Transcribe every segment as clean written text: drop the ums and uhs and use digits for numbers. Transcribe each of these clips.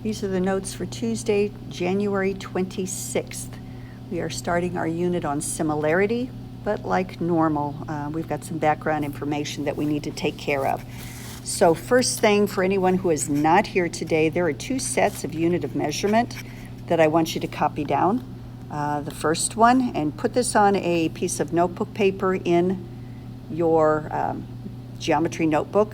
These are the notes for Tuesday, January 26th. We are starting our unit on similarity, but like normal, we've got some background information that we need to take care of. So first thing, for anyone who is not here today, there are two sets of unit of measurement that I want you to copy down. The first one, and put this on a piece of notebook paper in your geometry notebook.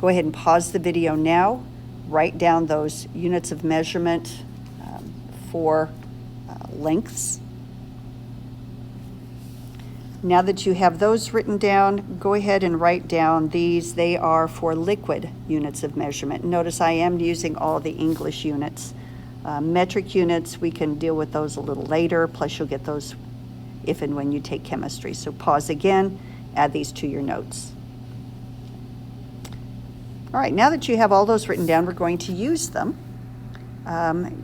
Go ahead and pause the video now. Write down those units of measurement for lengths. Now that you have those written down, go ahead and write down these. They are for liquid units of measurement. Notice I am using all the English units. Metric units, we can deal with those a little later, plus you'll get those if and when you take chemistry. So pause again, add these to your notes. All right, now that you have all those written down, we're going to use them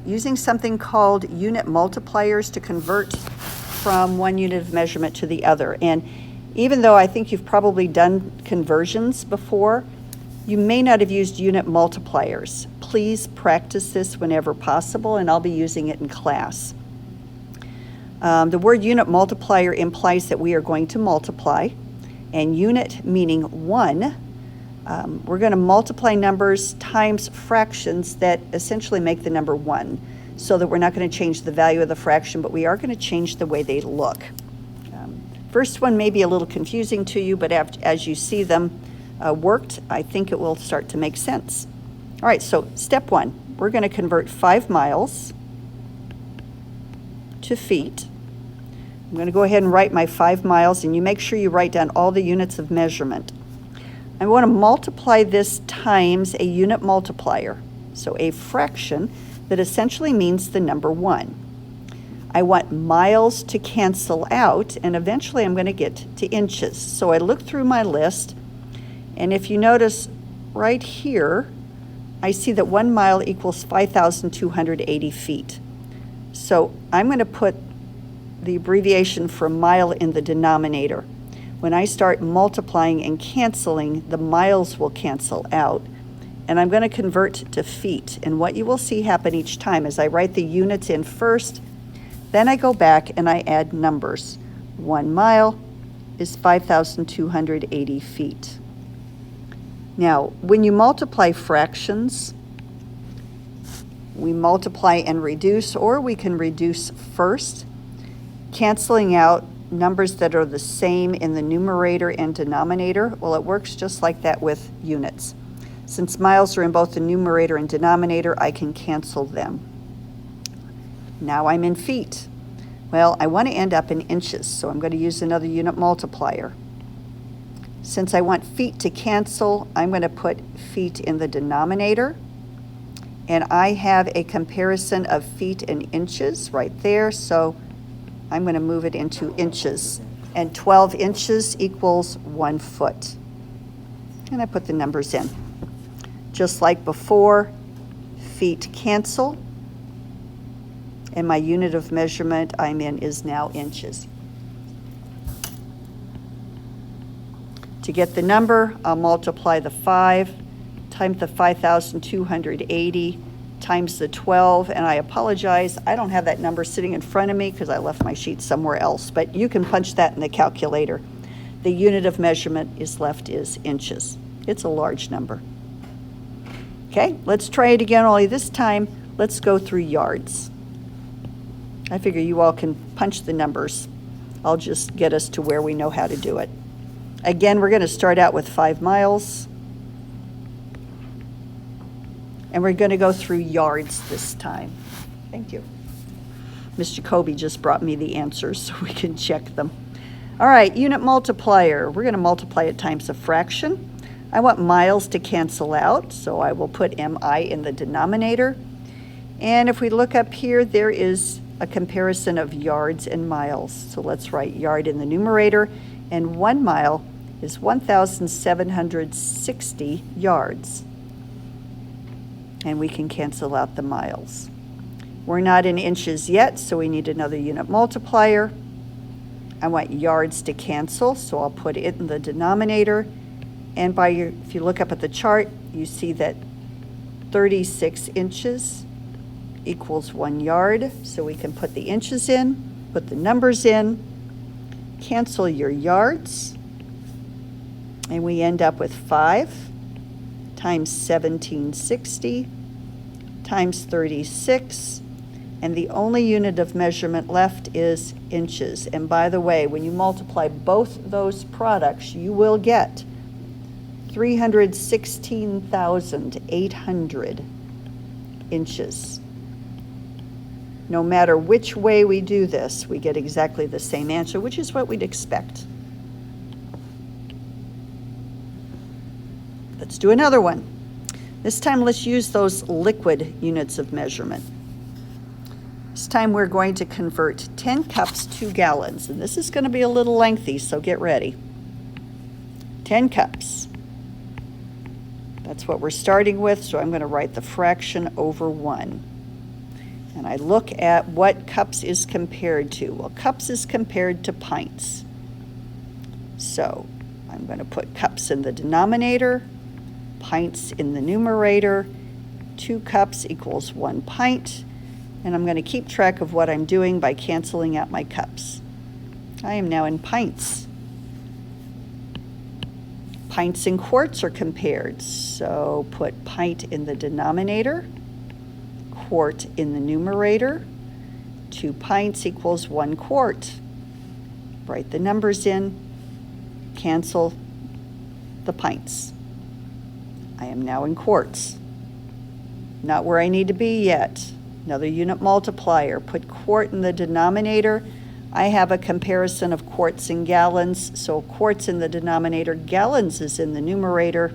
using something called unit multipliers to convert from one unit of measurement to the other. And even though I think you've probably done conversions before, you may not have used unit multipliers. Please practice this whenever possible, and I'll be using it in class. The word unit multiplier implies that we are going to multiply, and unit meaning one. We're going to multiply numbers times fractions that essentially make the number 1, so that we're not going to change the value of the fraction, but we are going to change the way they look. First one may be a little confusing to you, but as you see them worked, I think it will start to make sense. All right, so step 1, we're going to convert 5 miles to feet. I'm going to go ahead and write my 5 miles, and you make sure you write down all the units of measurement. I want to multiply this times a unit multiplier, so a fraction that essentially means the number 1. I want miles to cancel out, and eventually I'm going to get to inches. So I look through my list, and if you notice right here, I see that 1 mile equals 5,280 feet. So I'm going to put the abbreviation for mile in the denominator. When I start multiplying and canceling, the miles will cancel out, and I'm going to convert to feet. And what you will see happen each time is I write the units in first, then I go back and I add numbers. 1 mile is 5,280 feet. Now, when you multiply fractions, we multiply and reduce, or we can reduce first, canceling out numbers that are the same in the numerator and denominator. Well, it works just like that with units. Since miles are in both the numerator and denominator, I can cancel them. Now I'm in feet. Well, I want to end up in inches, so I'm going to use another unit multiplier. Since I want feet to cancel, I'm going to put feet in the denominator, and I have a comparison of feet and inches right there, so I'm going to move it into inches, and 12 inches equals 1 foot. And I put the numbers in. Just like before, feet cancel, and my unit of measurement I'm in is now inches. To get the number, I'll multiply the 5 times the 5,280 times the 12, and I apologize, I don't have that number sitting in front of me because I left my sheet somewhere else, but you can punch that in the calculator. The unit of measurement is inches. It's a large number. Okay, let's try it again, only this time, let's go through yards. I figure you all can punch the numbers. I'll just get us to where we know how to do it. Again, we're going to start out with 5 miles. And we're going to go through yards this time. Thank you. Ms. Jacoby just brought me the answers so we can check them. All right, unit multiplier. We're going to multiply it times a fraction. I want miles to cancel out, so I will put mi in the denominator. And if we look up here, there is a comparison of yards and miles. So let's write yard in the numerator, and 1 mile is 1,760 yards. And we can cancel out the miles. We're not in inches yet, so we need another unit multiplier. I want yards to cancel, so I'll put it in the denominator. And if you look up at the chart, you see that 36 inches equals 1 yard. So we can put the inches in, put the numbers in, cancel your yards, and we end up with 5 times 1760 times 36, and the only unit of measurement left is inches. And by the way, when you multiply both those products, you will get 316,800 inches. No matter which way we do this, we get exactly the same answer, which is what we'd expect. Let's do another one. This time, let's use those liquid units of measurement. This time, we're going to convert 10 cups to gallons, and this is going to be a little lengthy, so get ready. 10 cups. That's what we're starting with, so I'm going to write the fraction over 1. And I look at what cups is compared to. Well, cups is compared to pints. So I'm going to put cups in the denominator, pints in the numerator. 2 cups equals 1 pint. And I'm going to keep track of what I'm doing by canceling out my cups. I am now in pints. Pints and quarts are compared, so put pint in the denominator, quart in the numerator. 2 pints equals 1 quart. Write the numbers in, cancel the pints. I am now in quarts. Not where I need to be yet. Another unit multiplier, put quart in the denominator. I have a comparison of quarts and gallons, so quarts in the denominator, gallons is in the numerator.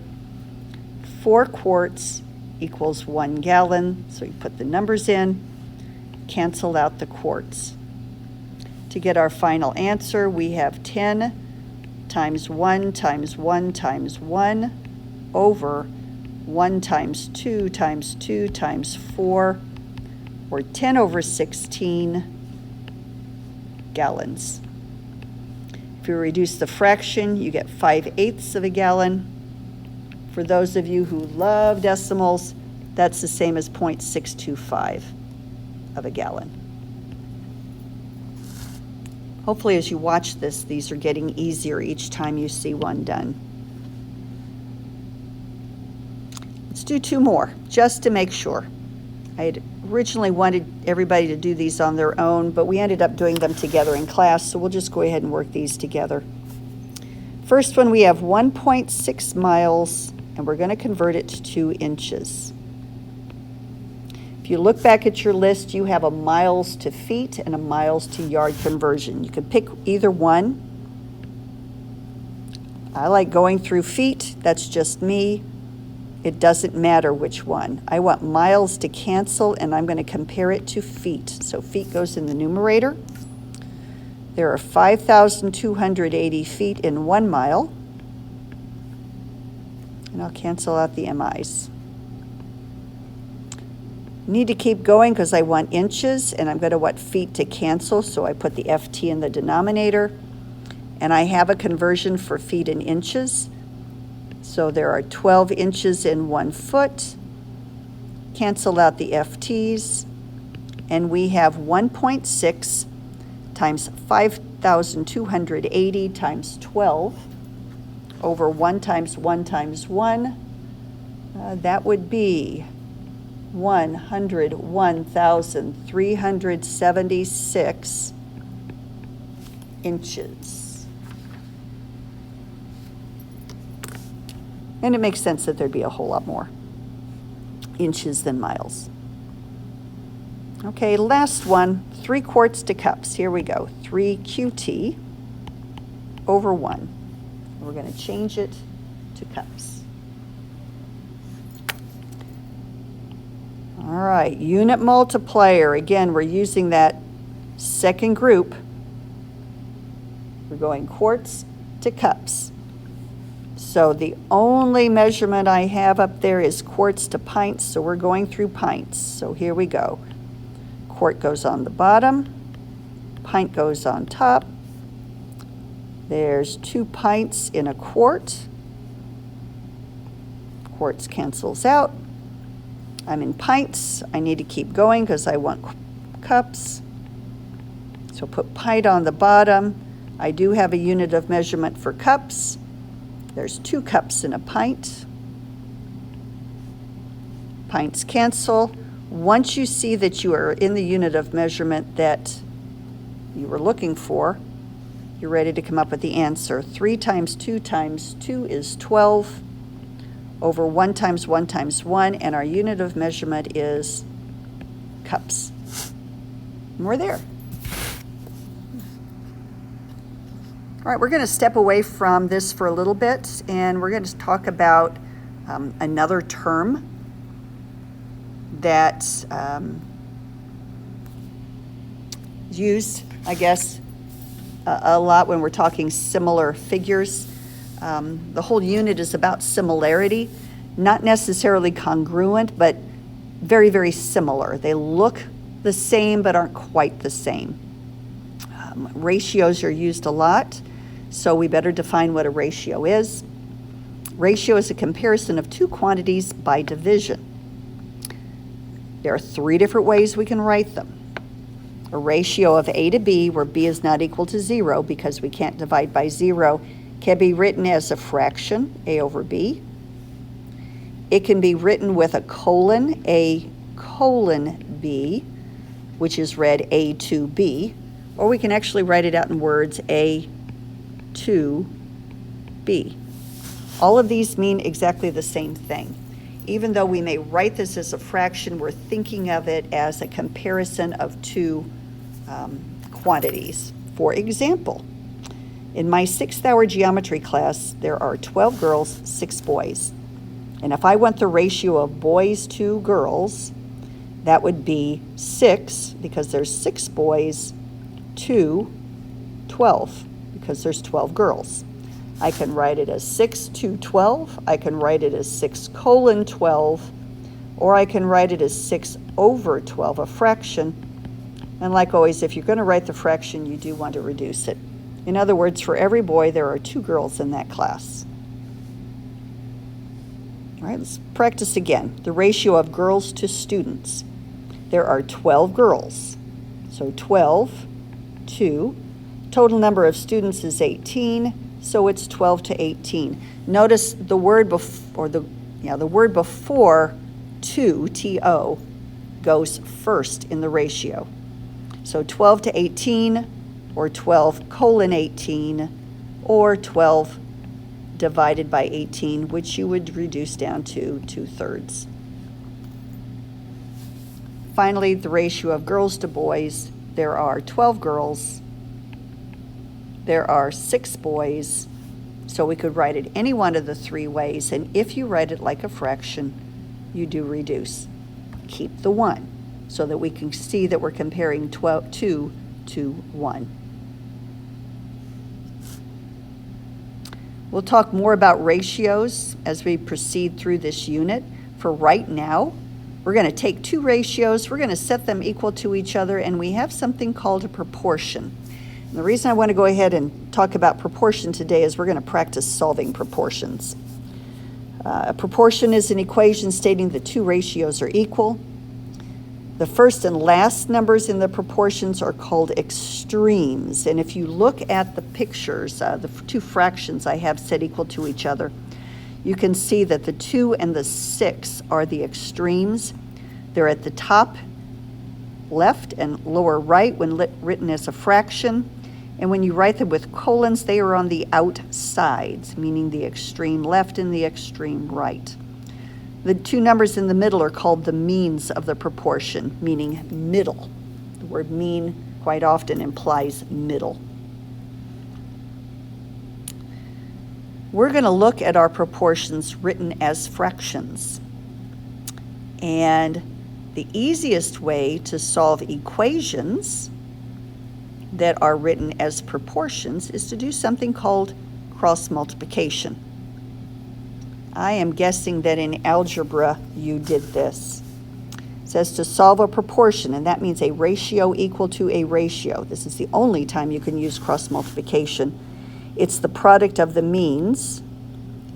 4 quarts equals 1 gallon, so you put the numbers in, cancel out the quarts. To get our final answer, we have 10 times 1 times 1 times 1 over 1 times 2 times 2 times 4, or 10 over 16 gallons. If you reduce the fraction, you get 5/8 of a gallon. For those of you who love decimals, that's the same as 0.625 of a gallon. Hopefully, as you watch this, these are getting easier each time you see one done. Let's do 2 more, just to make sure. I had originally wanted everybody to do these on their own, but we ended up doing them together in class, so we'll just go ahead and work these together. First one, we have 1.6 miles, and we're going to convert it to inches. If you look back at your list, you have a miles to feet and a miles to yard conversion. You can pick either one. I like going through feet. That's just me. It doesn't matter which one. I want miles to cancel, and I'm going to compare it to feet. So feet goes in the numerator. There are 5,280 feet in 1 mile. And I'll cancel out the MIs. Need to keep going because I want inches, and I'm going to want feet to cancel, so I put the FT in the denominator. And I have a conversion for feet and inches. So there are 12 inches in 1 foot. Cancel out the FTs. And we have 1.6 times 5,280 times 12 over 1 times 1 times 1. That would be 101,376 inches. And it makes sense that there'd be a whole lot more inches than miles. Okay, last one, 3 quarts to cups. Here we go, 3 QT over 1. We're going to change it to cups. All right, unit multiplier. Again, we're using that second group. We're going quarts to cups. So the only measurement I have up there is quarts to pints, so we're going through pints. So here we go. Quart goes on the bottom, pint goes on top. There's 2 pints in a quart. Quarts cancels out. I'm in pints. I need to keep going because I want cups. So put pint on the bottom. I do have a unit of measurement for cups. There's 2 cups in a pint. Pints cancel. Once you see that you are in the unit of measurement that you were looking for, you're ready to come up with the answer. 3 times 2 times 2 is 12 over 1 times 1 times 1, and our unit of measurement is cups. And we're there. All right, we're going to step away from this for a little bit, and we're going to talk about another term that's used, I guess, a lot when we're talking similar figures. The whole unit is about similarity, not necessarily congruent, but very, very similar. They look the same, but aren't quite the same. Ratios are used a lot, so we better define what a ratio is. Ratio is a comparison of 2 quantities by division. There are 3 different ways we can write them. A ratio of A to B, where B is not equal to 0 because we can't divide by 0, can be written as a fraction, A over B. It can be written with a colon, A colon B, which is read A to B, or we can actually write it out in words, A to B. All of these mean exactly the same thing. Even though we may write this as a fraction, we're thinking of it as a comparison of 2 quantities. For example, in my 6th-hour geometry class, there are 12 girls, 6 boys. And if I want the ratio of boys to girls, that would be 6, because there's 6 boys, to 12, because there's 12 girls. I can write it as 6 to 12, I can write it as 6 colon 12, or I can write it as 6 over 12, a fraction. And like always, if you're going to write the fraction, you do want to reduce it. In other words, for every boy, there are 2 girls in that class. All right, let's practice again. The ratio of girls to students. There are 12 girls, so 12 to, total number of students is 18, so it's 12 to 18. Notice the word before, the word before to, T-O, goes first in the ratio. So 12 to 18, or 12 colon 18, or 12 divided by 18, which you would reduce down to 2/3. Finally, the ratio of girls to boys. There are 12 girls. There are 6 boys. So we could write it any one of the 3 ways, and if you write it like a fraction, you do reduce. Keep the 1 so that we can see that we're comparing 2 to 1. We'll talk more about ratios as we proceed through this unit. For right now, we're going to take 2 ratios, we're going to set them equal to each other, and we have something called a proportion. And the reason I want to go ahead and talk about proportion today is we're going to practice solving proportions. A proportion is an equation stating that 2 ratios are equal. The first and last numbers in the proportions are called extremes. And if you look at the pictures, the 2 fractions I have set equal to each other, you can see that the 2 and the 6 are the extremes. They're at the top left and lower right when written as a fraction. And when you write them with colons, they are on the outsides, meaning the extreme left and the extreme right. The 2 numbers in the middle are called the means of the proportion, meaning middle. The word mean quite often implies middle. We're going to look at our proportions written as fractions. And the easiest way to solve equations that are written as proportions is to do something called cross multiplication. I am guessing that in algebra you did this. It says to solve a proportion, and that means a ratio equal to a ratio. This is the only time you can use cross multiplication. It's the product of the means,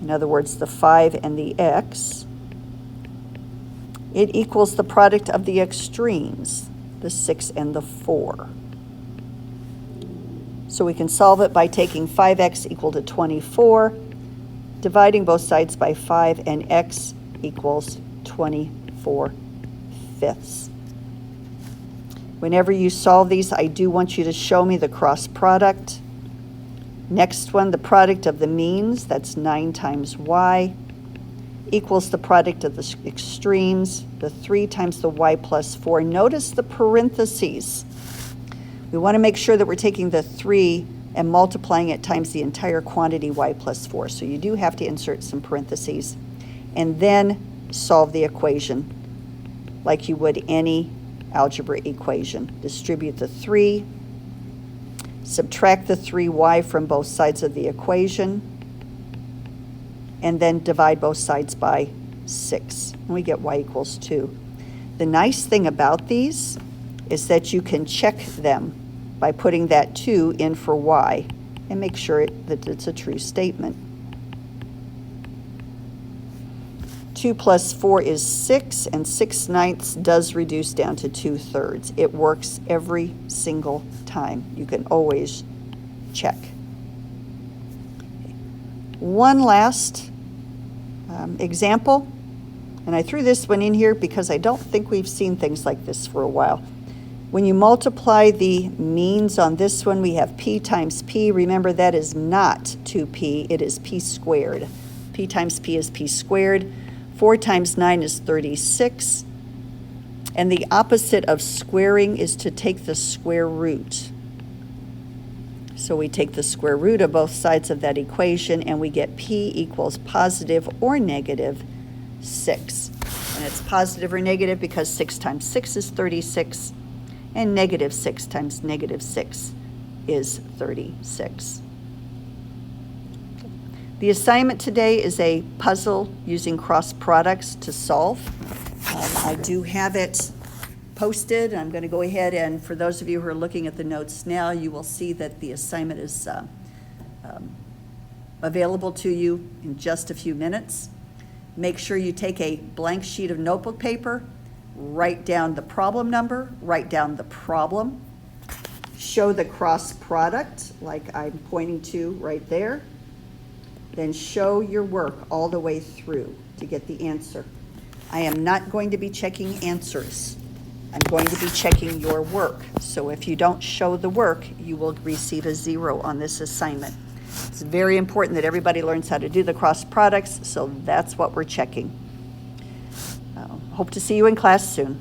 in other words, the 5 and the x, It equals the product of the extremes, the 6 and the 4. So we can solve it by taking 5x equal to 24, dividing both sides by 5, and x equals 24 fifths. Whenever you solve these, I do want you to show me the cross product. Next one, the product of the means, that's 9 times y, equals the product of the extremes, the 3 times the y plus 4. Notice the parentheses. We want to make sure that we're taking the 3 and multiplying it times the entire quantity y plus 4. So you do have to insert some parentheses. And then solve the equation like you would any algebra equation. Distribute the 3, subtract the 3y from both sides of the equation, and then divide both sides by 6. And we get y equals 2. The nice thing about these is that you can check them by putting that 2 in for y and make sure that it's a true statement. 2 plus 4 is 6, and 6/9 does reduce down to 2/3. It works every single time. You can always check. One last example, and I threw this one in here because I don't think we've seen things like this for a while. When you multiply the means on this one, we have p times p. Remember, that is not 2p, it is p squared. P times p is p squared. 4 times 9 is 36. And the opposite of squaring is to take the square root. So we take the square root of both sides of that equation, and we get p equals positive or negative 6. And it's positive or negative because 6 times 6 is 36, and negative 6 times negative 6 is 36. The assignment today is a puzzle using cross products to solve. I do have it posted. I'm going to go ahead, and for those of you who are looking at the notes now, you will see that the assignment is available to you in just a few minutes. Make sure you take a blank sheet of notebook paper, write down the problem number, write down the problem, show the cross product like I'm pointing to right there, then show your work all the way through to get the answer. I am not going to be checking answers. I'm going to be checking your work. So if you don't show the work, you will receive a 0 on this assignment. It's very important that everybody learns how to do the cross products, so that's what we're checking. Hope to see you in class soon.